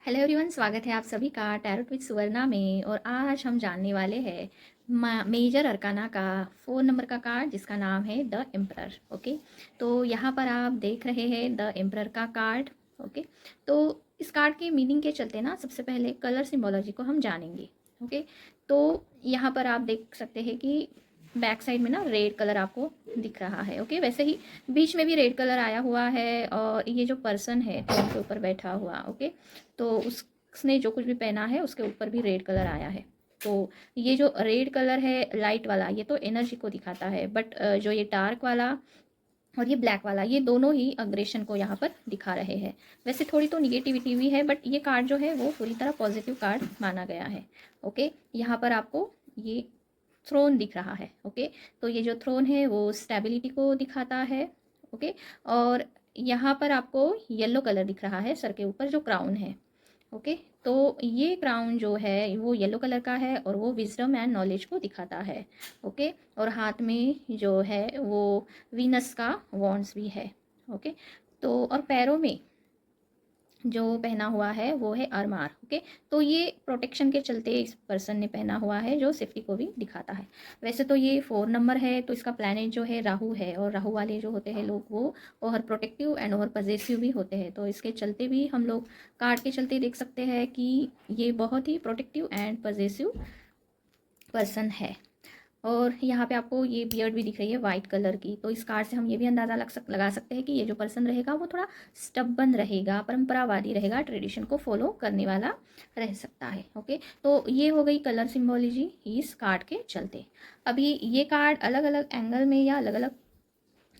Hello everyone, स्वागत है आप सभी का टैरोट विद सुवर्णा में। और आज हम जानने वाले हैं मेजर अरकाना का 4 नंबर का कार्ड जिसका नाम है द एम्परर। ओके, तो यहाँ पर आप देख रहे हैं द एम्परर का कार्ड। ओके, तो इस कार्ड के मीनिंग के चलते ना सबसे पहले कलर सिंबोलॉजी को हम जानेंगे। ओके, तो यहाँ पर आप देख सकते हैं कि बैक साइड में ना रेड कलर आपको दिख रहा है। ओके, वैसे ही बीच में भी रेड कलर आया हुआ है और ये जो पर्सन है ट्रोन के ऊपर बैठा हुआ, ओके, तो उसने जो कुछ भी पहना है उसके ऊपर भी रेड कलर आया है। तो ये जो रेड कलर है लाइट वाला, ये तो एनर्जी को दिखाता है, बट जो ये डार्क वाला और ये ब्लैक वाला, ये दोनों ही अग्रेशन को यहाँ पर दिखा रहे हैं। वैसे थोड़ी तो निगेटिविटी भी है, बट ये कार्ड जो है वो पूरी तरह पॉजिटिव कार्ड माना गया है। ओके, यहाँ पर आपको ये थ्रोन दिख रहा है। ओके, तो ये जो थ्रोन है वो स्टेबिलिटी को दिखाता है। ओके, और यहाँ पर आपको येलो कलर दिख रहा है सर के ऊपर जो क्राउन है। ओके, तो ये क्राउन जो है वो येलो कलर का है और वो विजडम एंड नॉलेज को दिखाता है। ओके, और हाथ में जो है वो वीनस का वॉन्ड्स भी है। ओके, तो और पैरों में जो पहना हुआ है वो है अरमार। ओके, तो ये प्रोटेक्शन के चलते इस पर्सन ने पहना हुआ है जो सेफ्टी को भी दिखाता है। वैसे तो ये 4 नंबर है, तो इसका प्लैनेट जो है राहु है, और राहु वाले जो होते हैं लोग वो over protective and over possessive भी होते हैं। तो इसके चलते भी हम लोग कार्ड के चलते देख सकते हैं कि ये बहुत ही प्रोटेक्टिव एंड पजेसिव पर्सन है। और यहाँ पे आपको ये बियर्ड भी दिख रही है वाइट कलर की, तो इस कार्ड से हम ये भी अंदाज़ा लगा सकते हैं कि ये जो पर्सन रहेगा वो थोड़ा स्टबन रहेगा, परंपरावादी रहेगा, ट्रेडिशन को फॉलो करने वाला रह सकता है। ओके, तो ये हो गई कलर सिंबोलॉजी इस कार्ड के चलते। अभी ये कार्ड अलग अलग एंगल में या अलग अलग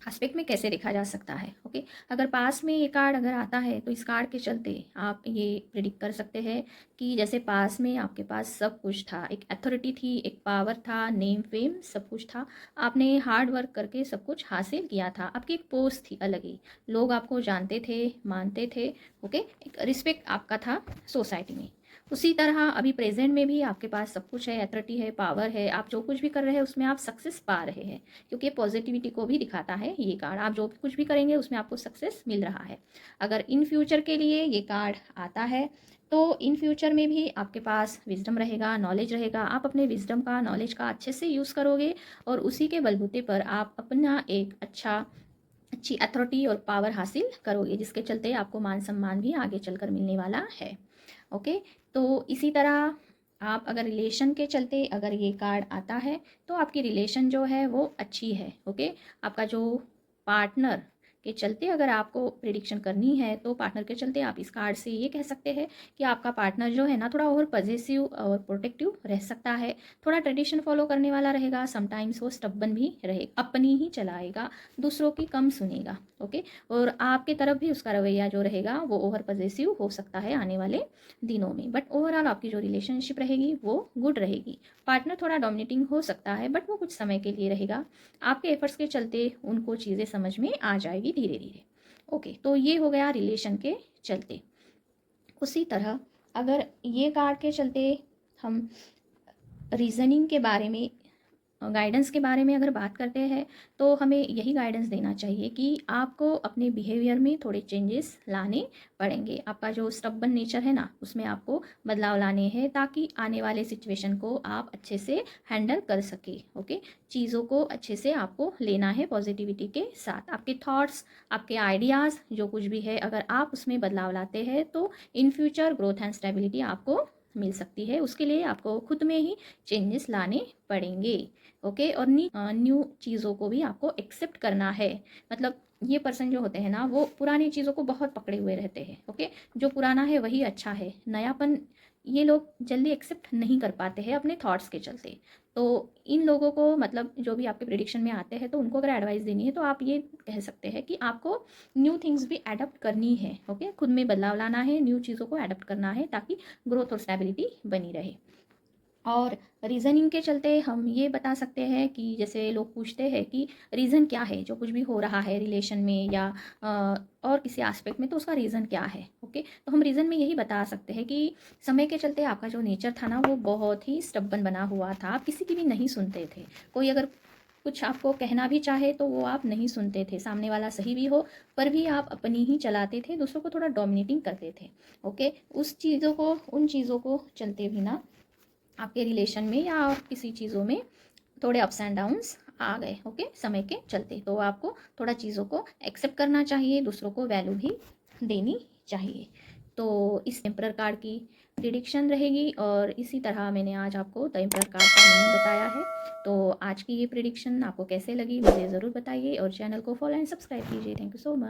एस्पेक्ट में कैसे देखा जा सकता है। ओके, अगर पास में ये कार्ड अगर आता है तो इस कार्ड के चलते आप ये प्रिडिक्ट कर सकते हैं कि जैसे पास में आपके पास सब कुछ था, एक अथॉरिटी थी, एक पावर था, नेम फेम सब कुछ था, आपने हार्ड वर्क करके सब कुछ हासिल किया था, आपकी एक पोस्ट थी अलग ही, लोग आपको जानते थे, मानते थे। ओके, एक रिस्पेक्ट आपका था सोसाइटी में। उसी तरह अभी प्रेजेंट में भी आपके पास सब कुछ है, अथॉरिटी है, पावर है, आप जो कुछ भी कर रहे हैं उसमें आप सक्सेस पा रहे हैं, क्योंकि ये पॉजिटिविटी को भी दिखाता है ये कार्ड। आप जो भी कुछ भी करेंगे उसमें आपको सक्सेस मिल रहा है। अगर इन फ्यूचर के लिए ये कार्ड आता है तो इन फ्यूचर में भी आपके पास विजडम रहेगा, नॉलेज रहेगा, आप अपने विजडम का, नॉलेज का अच्छे से यूज़ करोगे और उसी के बलबूते पर आप अपना एक अच्छी अथॉरिटी और पावर हासिल करोगे, जिसके चलते आपको मान सम्मान भी आगे चलकर मिलने वाला है। ओके, तो इसी तरह आप अगर रिलेशन के चलते अगर ये कार्ड आता है तो आपकी रिलेशन जो है वो अच्छी है। ओके, आपका जो पार्टनर के चलते अगर आपको प्रिडिक्शन करनी है तो पार्टनर के चलते आप इस कार्ड से ये कह सकते हैं कि आपका पार्टनर जो है ना थोड़ा ओवर पजेसिव और प्रोटेक्टिव रह सकता है, थोड़ा ट्रेडिशन फॉलो करने वाला रहेगा, समटाइम्स वो स्टब्बन भी रहेगा, अपनी ही चलाएगा, दूसरों की कम सुनेगा। ओके, और आपके तरफ भी उसका रवैया जो रहेगा वो ओवर पजेसिव हो सकता है आने वाले दिनों में, बट ओवरऑल आपकी जो रिलेशनशिप रहेगी वो गुड रहेगी। पार्टनर थोड़ा डोमिनेटिंग हो सकता है बट वो कुछ समय के लिए रहेगा, आपके एफर्ट्स के चलते उनको चीज़ें समझ में आ जाएगी धीरे धीरे। ओके, तो ये हो गया रिलेशन के चलते। उसी तरह अगर ये कार्ड के चलते हम रीजनिंग के बारे में, गाइडेंस के बारे में अगर बात करते हैं तो हमें यही गाइडेंस देना चाहिए कि आपको अपने बिहेवियर में थोड़े चेंजेस लाने पड़ेंगे। आपका जो स्टबन नेचर है ना उसमें आपको बदलाव लाने हैं ताकि आने वाले सिचुएशन को आप अच्छे से हैंडल कर सके। ओके, चीज़ों को अच्छे से आपको लेना है पॉजिटिविटी के साथ। आपके थॉट्स, आपके आइडियाज़ जो कुछ भी है अगर आप उसमें बदलाव लाते हैं तो in future growth and stability आपको मिल सकती है। उसके लिए आपको खुद में ही चेंजेस लाने पड़ेंगे। ओके, और न्यू चीज़ों को भी आपको एक्सेप्ट करना है। मतलब ये पर्सन जो होते हैं ना वो पुरानी चीज़ों को बहुत पकड़े हुए रहते हैं। ओके, जो पुराना है वही अच्छा है, नयापन ये लोग जल्दी एक्सेप्ट नहीं कर पाते हैं अपने थॉट्स के चलते। तो इन लोगों को, मतलब जो भी आपके प्रिडिक्शन में आते हैं, तो उनको अगर एडवाइस देनी है तो आप ये कह सकते हैं कि आपको न्यू थिंग्स भी एडप्ट करनी है। ओके, खुद में बदलाव लाना है, न्यू चीज़ों को एडप्ट करना है ताकि ग्रोथ और स्टेबिलिटी बनी रहे। और रीज़निंग के चलते हम ये बता सकते हैं कि जैसे लोग पूछते हैं कि रीज़न क्या है जो कुछ भी हो रहा है रिलेशन में या और किसी एस्पेक्ट में, तो उसका रीज़न क्या है। ओके, तो हम रीज़न में यही बता सकते हैं कि समय के चलते आपका जो नेचर था ना वो बहुत ही स्टब्बन बना हुआ था, आप किसी की भी नहीं सुनते थे। कोई अगर कुछ आपको कहना भी चाहे तो वो आप नहीं सुनते थे, सामने वाला सही भी हो पर भी आप अपनी ही चलाते थे, दूसरों को थोड़ा डोमिनेटिंग करते थे। ओके, उन चीज़ों को चलते भी ना आपके रिलेशन में या किसी चीज़ों में थोड़े अप्स एंड डाउन्स आ गए। ओके, समय के चलते तो आपको थोड़ा चीज़ों को एक्सेप्ट करना चाहिए, दूसरों को वैल्यू भी देनी चाहिए। तो इस एम्परर कार्ड की प्रिडिक्शन रहेगी और इसी तरह मैंने आज आपको द एम्परर कार्ड का मीनिंग बताया है। तो आज की ये प्रिडिक्शन आपको कैसे लगी मुझे ज़रूर बताइए और चैनल को फॉलो एंड सब्सक्राइब कीजिए। Thank you so much.